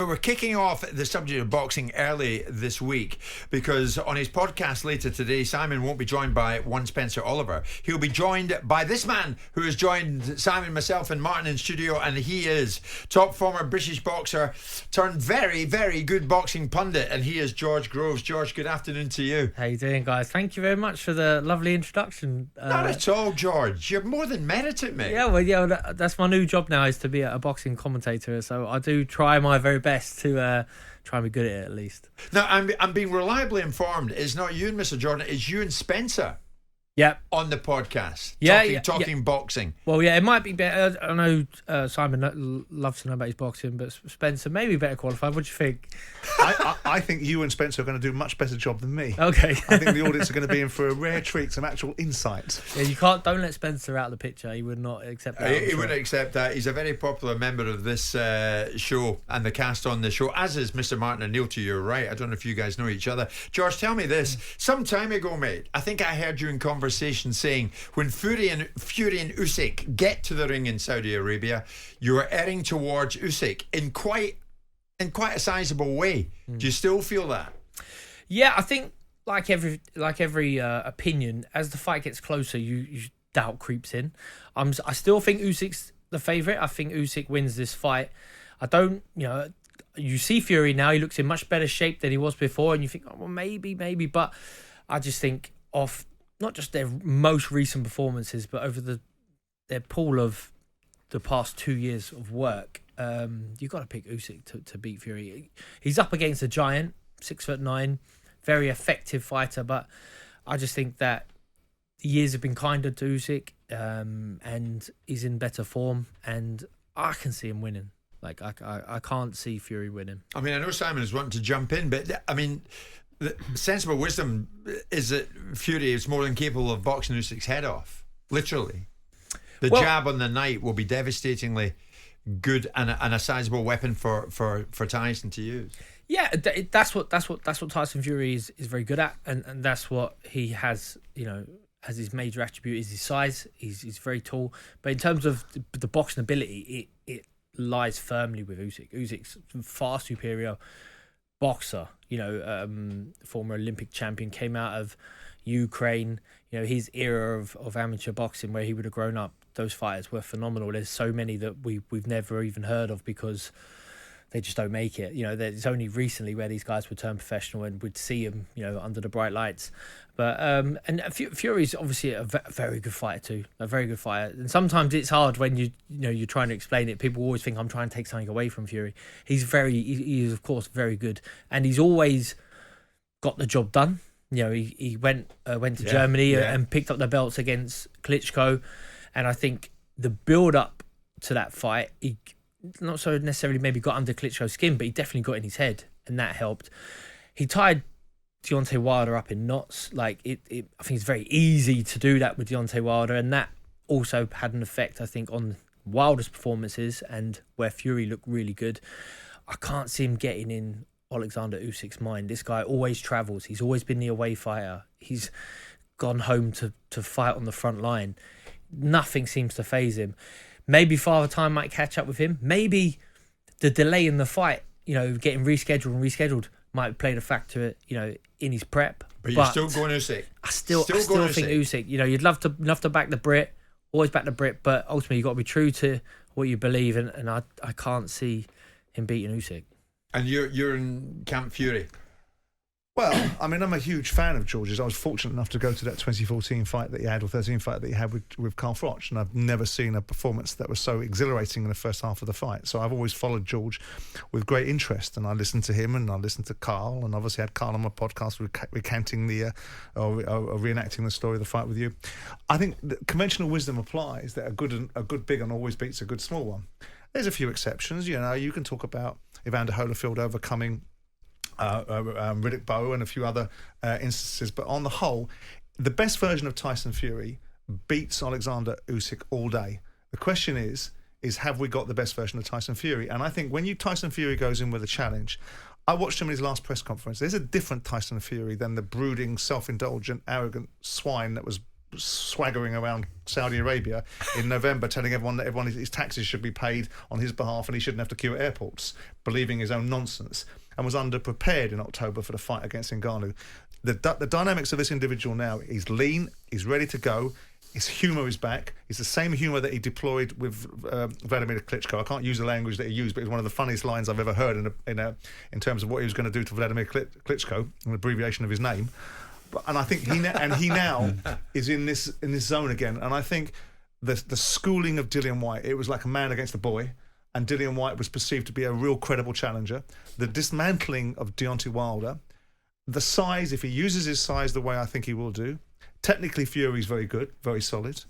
we're kicking off the subject of boxing early this week because on his podcast later today, Simon won't be joined by one Spencer Oliver. He'll be joined by this man who has joined Simon, myself and Martin in studio, and he is top former British boxer turned very, very good boxing pundit, and he is George Groves. George, good afternoon to you. How you doing, guys? Thank you very much for the lovely introduction. Not at all, George. You're more than merited, mate. Yeah, that's my new job now, is to be a boxing commentator. So I do try my very best to try and be good at it, at least. Now, I'm being reliably informed. It's not you and Mr. Jordan. It's you and Spencer. Yep. On the podcast. Talking boxing. Well, yeah, it might be better. I know Simon loves to know about his boxing, but Spencer may be better qualified. What do you think? I think you and Spencer are going to do a much better job than me. Okay. I think the audience are going to be in for a rare treat, some actual insight. Yeah, don't let Spencer out of the picture. He would not accept that. He wouldn't accept that. He's a very popular member of this show and the cast on the show, as is Mr. Martin and Neil to your right. I don't know if you guys know each other. George, tell me this. Some time ago, mate, I think I heard you in conversation saying when Fury and Usyk get to the ring in Saudi Arabia, you are erring towards Usyk in quite a sizable way. Do you still feel that? Yeah, I think like every opinion, as the fight gets closer, you doubt creeps in. I still think Usyk's the favourite. I think Usyk wins this fight. I don't, you see Fury now, he looks in much better shape than he was before, and you think, oh, well, maybe, but I just think off not just their most recent performances, but over their pool of the past 2 years of work, you've got to pick Usyk to beat Fury. He's up against a giant, 6'9", very effective fighter, but I just think that the years have been kinder to Usyk, and he's in better form, and I can see him winning. Like, I can't see Fury winning. I mean, I know Simon is wanting to jump in, but I mean, the sensible wisdom is that Fury is more than capable of boxing Usyk's head off. Literally, the jab on the night will be devastatingly good and a sizable weapon for Tyson to use. Yeah, that's what Tyson Fury is very good at, and that's what he has. As his major attribute is his size. He's very tall, but in terms of the boxing ability, it lies firmly with Usyk. Usyk's far superior boxer, former Olympic champion, came out of Ukraine. His era of amateur boxing where he would have grown up, those fighters were phenomenal. There's so many that we've never even heard of because they just don't make it. It's only recently where these guys would turn professional and would see them, under the bright lights. But and Fury's obviously a very good fighter too, a very good fighter. And sometimes it's hard when you're trying to explain it. People always think I'm trying to take something away from Fury. He is of course very good, and he's always got the job done. He went to Germany and picked up the belts against Klitschko, and I think the build up to that fight, he not so necessarily maybe got under Klitschko's skin, but he definitely got in his head, and that helped. He tied Deontay Wilder up in knots. I think it's very easy to do that with Deontay Wilder, and that also had an effect, I think, on Wilder's performances and where Fury looked really good. I can't see him getting in Alexander Usyk's mind. This guy always travels. He's always been the away fighter. He's gone home to fight on the front line. Nothing seems to faze him. Maybe Father Time might catch up with him. Maybe the delay in the fight, getting rescheduled might play the factor, in his prep. But you're still going Usyk. I still think Usyk. You'd love to back the Brit, always back the Brit, but ultimately you've got to be true to what you believe, and I can't see him beating Usyk. And you're in Camp Fury. Well, I mean, I'm a huge fan of George's. I was fortunate enough to go to that 2014 fight that he had, or 13 fight that he had with Carl Froch, and I've never seen a performance that was so exhilarating in the first half of the fight. So I've always followed George with great interest, and I listened to him and I listened to Carl, and obviously had Carl on my podcast recanting or reenacting the story of the fight with you. I think that conventional wisdom applies that a good big one always beats a good small one. There's a few exceptions. You can talk about Evander Holyfield overcoming Riddick Bowe and a few other instances, but on the whole, the best version of Tyson Fury beats Alexander Usyk all day. The question is have we got the best version of Tyson Fury? And I think when Tyson Fury goes in with a challenge, I watched him in his last press conference. There's a different Tyson Fury than the brooding, self-indulgent, arrogant swine that was swaggering around Saudi Arabia in November, telling everyone that his taxes should be paid on his behalf and he shouldn't have to queue at airports, believing his own nonsense, and was underprepared in October for the fight against Ngannou. The dynamics of this individual now, he's lean, he's ready to go. His humour is back. It's the same humour that he deployed with Vladimir Klitschko. I can't use the language that he used, but it's one of the funniest lines I've ever heard in terms of what he was going to do to Vladimir Klitschko, an abbreviation of his name. And I think he now is in this zone again. And I think the schooling of Dillian Whyte, it was like a man against a boy, and Dillian Whyte was perceived to be a real credible challenger. The dismantling of Deontay Wilder, the size, if he uses his size the way I think he will do. Technically, Fury's very good, very solid.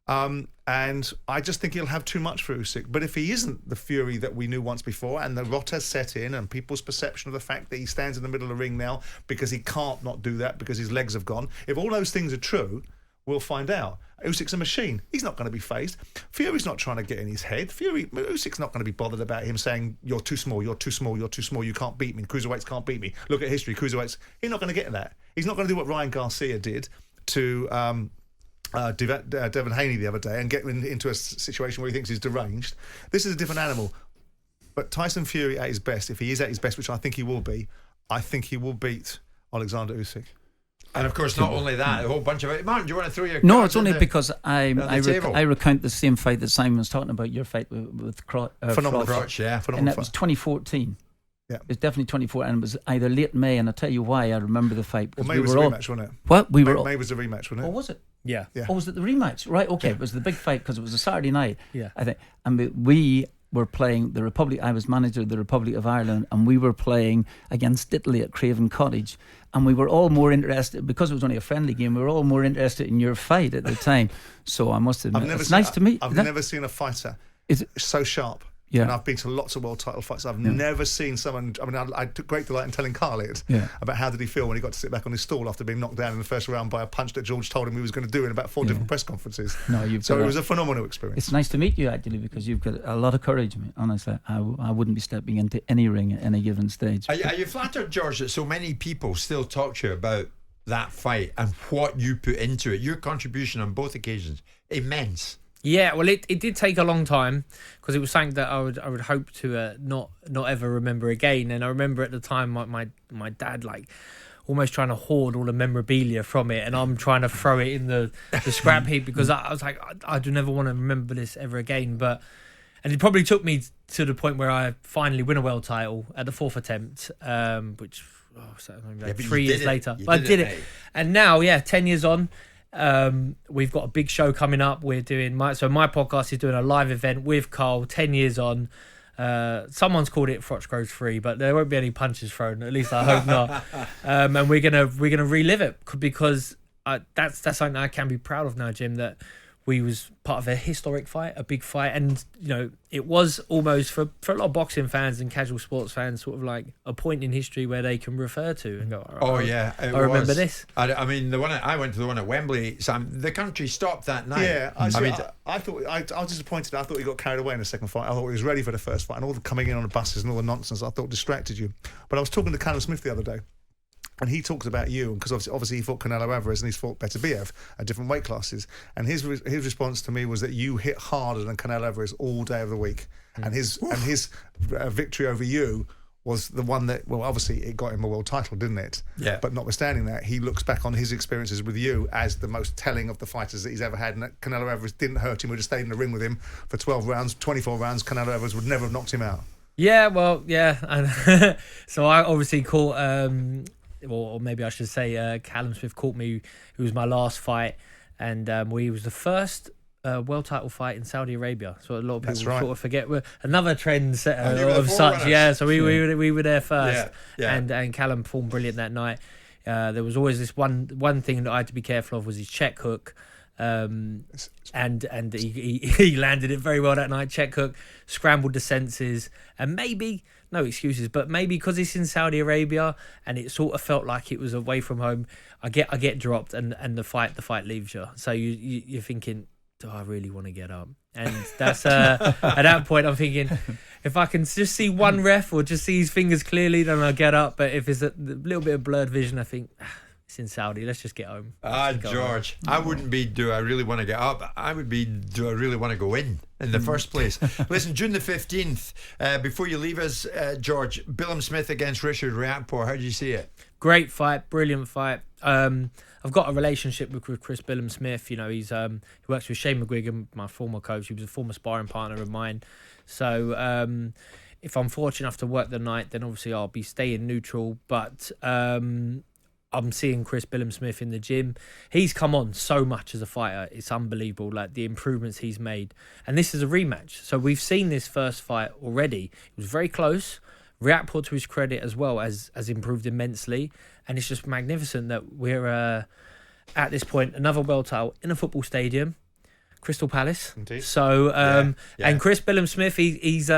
And I just think he'll have too much for Usyk. But if he isn't the Fury that we knew once before, and the rot has set in, and people's perception of the fact that he stands in the middle of the ring now because he can't not do that because his legs have gone, if all those things are true, we'll find out. Usyk's a machine. He's not going to be phased. Fury's not trying to get in his head. Usyk's not going to be bothered about him saying, you're too small, you're too small, you're too small, you can't beat me, cruiserweights can't beat me. Look at history, cruiserweights. He's not going to get that. He's not going to do what Ryan Garcia did to Devin Haney the other day and get into a situation where he thinks he's deranged. This is a different animal. But Tyson Fury at his best, if he is at his best, which I think he will be, I think he will beat Alexander Usyk. And of course, not only that, a whole bunch of it. Martin, do you want to throw your No, cards it's only in because I table? recount the same fight that Simon was talking about, your fight with Phenomenal Froch. Crotch, yeah. And that was 2014. Yeah. It was definitely 2014, and it was either late May, and I'll tell you why I remember the fight. Well, May was the rematch, wasn't it? What? May was the rematch, wasn't it? Oh, was it? Yeah. Yeah. Oh, was it the rematch? Right, okay. It was the big fight because it was a Saturday night. Yeah. I think. And we were playing the Republic. I was manager of the Republic of Ireland, and we were playing against Italy at Craven Cottage. And we were all more interested, because it was only a friendly game, we were all more interested in your fight at the time. So I must admit, it's nice to meet. I've never seen a fighter so sharp. Yeah. And I've been to lots of world title fights. I've never seen someone. I mean, I took great delight in telling Carl it about how did he feel when he got to sit back on his stool after being knocked down in the first round by a punch that George told him he was going to do in about 4 different press conferences. No, so it was a phenomenal experience. It's nice to meet you, actually, because you've got a lot of courage. Mate. Honestly, I wouldn't be stepping into any ring at any given stage. Are you flattered, George, that so many people still talk to you about that fight and what you put into it? Your contribution on both occasions, immense. Yeah, well, it did take a long time because it was something that I would hope to not ever remember again. And I remember at the time my dad like almost trying to hoard all the memorabilia from it, and I'm trying to throw it in the scrap heap because I was like, I do never want to remember this ever again. And it probably took me to the point where I finally win a world title at the 4th attempt, which maybe 3 years later. But I did it, and now 10 years on. We've got a big show coming up. We're doing my podcast is doing a live event with Carl 10 years on. Someone's called it Froch Grows Free, but there won't be any punches thrown, at least I hope not. And we're gonna relive it because that's something I can be proud of now, Jim, that we was part of a historic fight, a big fight, and it was almost for a lot of boxing fans and casual sports fans sort of like a point in history where they can refer to and go, I remember this. I mean, I went to the one at Wembley, Sam. The country stopped that night. Yeah, I thought I was disappointed. I thought he got carried away in the second fight. I thought he was ready for the first fight, and all the coming in on the buses and all the nonsense I thought distracted you. But I was talking to Callum Smith the other day. And he talks about you, because obviously he fought Canelo Alvarez and he's fought Beterbiev at different weight classes. And his response to me was that you hit harder than Canelo Alvarez all day of the week. And his victory over you was the one that, well, obviously it got him a world title, didn't it? Yeah. But notwithstanding that, he looks back on his experiences with you as the most telling of the fighters that he's ever had. And that Canelo Alvarez didn't hurt him. Would have stayed in the ring with him for 12 rounds, 24 rounds. Canelo Alvarez would never have knocked him out. Yeah, well, yeah. And so I obviously caught... or maybe I should say Callum Smith caught me. It was my last fight, and we was the first world title fight in Saudi Arabia. So a lot of people sort of forget. We're another trendsetter of such. Yeah, so we were there first, and Callum performed brilliant that night. There was always this one thing that I had to be careful of was his check hook. And he landed it very well that night. Check hook, scrambled the senses, and maybe no excuses, but maybe because it's in Saudi Arabia and it sort of felt like it was away from home, I get dropped and the fight leaves you. So you're thinking, do I really want to get up? And that's at that point I'm thinking, if I can just see one ref or just see his fingers clearly, then I'll get up. But if it's a little bit of blurred vision, I think It's in Saudi. Let's just get home. George, I wouldn't be, do I really want to get up? I would be, do I really want to go in the first place? Listen, June the 15th, before you leave us, George, Billam Smith against Richard Riakporhe. How do you see it? Great fight, brilliant fight. I've got a relationship with Chris Billam Smith. You know, he works with Shane McGuigan, my former coach. He was a former sparring partner of mine. So if I'm fortunate enough to work the night, then obviously I'll be staying neutral. But I'm seeing Chris Billam Smith in the gym. He's come on so much as a fighter. It's unbelievable, like the improvements he's made. And this is a rematch. So we've seen this first fight already. It was very close. Riakporhe, to his credit as well, has improved immensely. And it's just magnificent that we're at this point, another world title in a football stadium, Crystal Palace. Indeed. So, Yeah. and Chris Billam Smith, he's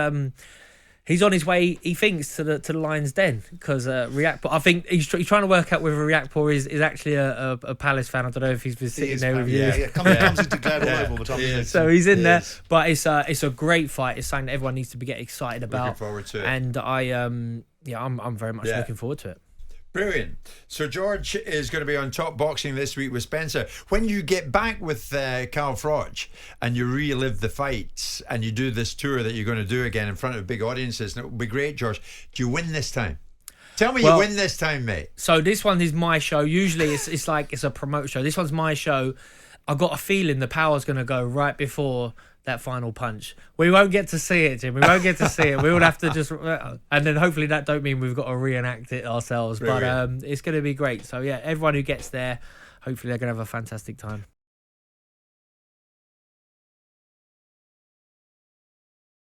on his way, he thinks, to the Lion's Den, because Riakporhe, I think he's trying to work out whether Riakporhe is actually a Palace fan. I don't know if he's been sitting there with you. Yeah, comes into Glad all over all the time. So he's in there, is. but it's a great fight. It's something that everyone needs to be getting excited about. Looking forward to it. And I'm very much looking forward to it. Brilliant. So George is going to be on Top Boxing this week with Spencer. When you get back with Carl Froch and you relive the fights and you do this tour that you're going to do again in front of big audiences, and it will be great, George. Do you win this time? Tell me you win this time, mate. So this one is my show. Usually it's like it's a promote show. This one's my show. I got a feeling the power's going to go right before that final punch. We won't get to see it, Jim. We won't get to see it. We will have to just, and then hopefully that don't mean we've got to reenact it ourselves. Brilliant. But it's going to be great. So yeah, everyone who gets there, hopefully they're going to have a fantastic time.